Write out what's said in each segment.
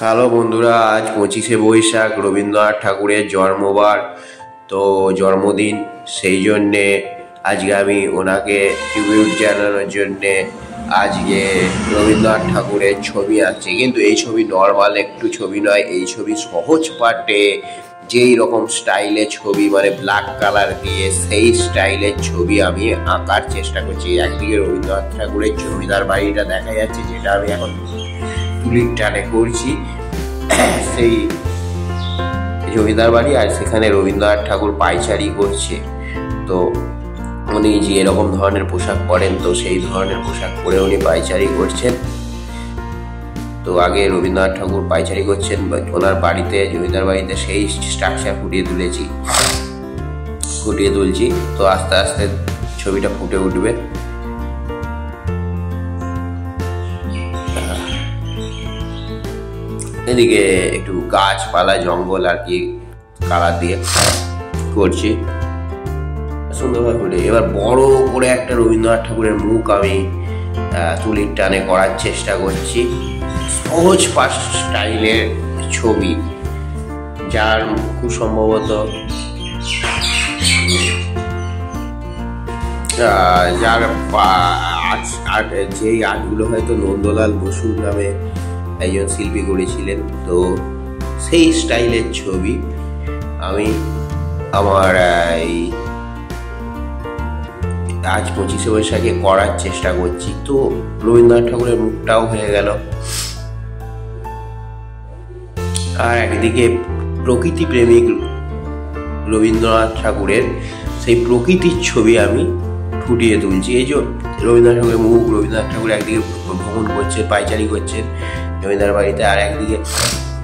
Hello বন্ধুরা, আজ 25শে বৈশাখ রবীন্দ্রনাথ ঠাকুরের জন্মবার। তো জন্মদিন, সেই জন্যে আজকে আমি ওনাকে ট্রিবিউট জানানোর জন্যে আজকে রবীন্দ্রনাথ ঠাকুরের ছবি আঁকছি। কিন্তু এই ছবি নর্মাল একটু ছবি নয়, এই ছবি সহজ পাটে যেই রকম স্টাইলের ছবি, মানে ব্ল্যাক কালার দিয়ে সেই স্টাইলের ছবি আমি আঁকার চেষ্টা করছি। একদিকে রবীন্দ্রনাথ ঠাকুরের জমিদার বাড়িটা দেখা যাচ্ছে, যেটা আমি এখন তুলির টানে করছি, সেই জমিদার বাড়ি, আর সেখানে রবীন্দ্রনাথ ঠাকুর পায়চারি করছে। তো উনি যে এরকম ধরনের পোশাক পরেন, তো সেই ধরনের পোশাক পরে উনি পায়চারি করছেন। তো আগে রবীন্দ্রনাথ ঠাকুর পায়চারি করছেন ওনার বাড়িতে, জমিদার বাড়িতে, সেই স্ট্রাকচার ফুটিয়ে তুলছি। তো আস্তে আস্তে ছবিটা ফুটে উঠবে। এদিকে একটু গাছপালা, জঙ্গল আর কি কালার দিয়ে করছি সুন্দরভাবে ফুটে। এবার বড় করে একটা রবীন্দ্রনাথ ঠাকুরের মুখ আমি তুলির টানে করার চেষ্টা করছি। সহজ পাশ স্টাইলের ছবি, যার খুব সম্ভবত যার যেই আর্টগুলো হয়তো নন্দলাল বসু নামে একজন শিল্পী করেছিলেন। তো সেই স্টাইলের ছবি আমি আমার এই আজ 25শে বৈশাখে করার চেষ্টা করছি। তো রবীন্দ্রনাথ ঠাকুরের মুখটাও হয়ে গেল, আর একদিকে প্রকৃতি প্রেমিক রবীন্দ্রনাথ ঠাকুরের সেই প্রকৃতির ছবি আমি ফুটিয়ে তুলছি। এই যে রবীন্দ্রনাথ ঠাকুরের মুখ, রবীন্দ্রনাথ ঠাকুর একদিকে ভ্রমণ করছে, পায়চারি করছেন জমিদার বাড়িতে, আর একদিকে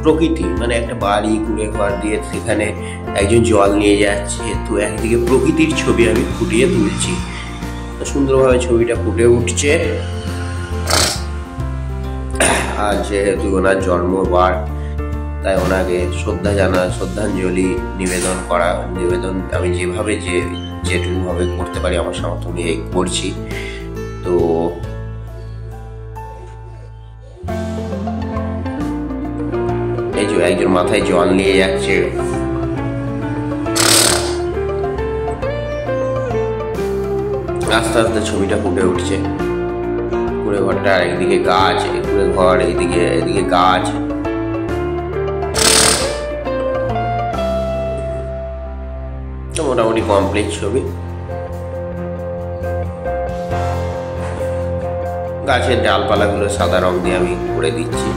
প্রকৃতি, মানে একটা বাড়ি কুড়ে ঘর দিয়ে সেখানে একজন জল নিয়ে যাচ্ছে। তো একদিকে প্রকৃতির ছবি আমি ফুটিয়ে তুলছি। সুন্দরভাবে ছবিটা ফুটে উঠছে। আর যেহেতু ওনার জন্মবার, তাই ওনাকে শ্রদ্ধাঞ্জলি নিবেদন আমি যেভাবে যেটুকুভাবে করতে পারি আমার সামর্থ্য নিয়ে করছি। তো এই যে একজন মাথায় জল নিয়ে যাচ্ছে, আস্তে আস্তে ছবিটা ফুটে উঠছে। কুড়ে ঘরটা, একদিকে গাছ, কুড়ে ঘর, এদিকে গাছ। মোটামুটি কমপ্লিট ছবি। গাছের ডালপালাগুলো সাদা রং দিয়ে আমি করে দিচ্ছি।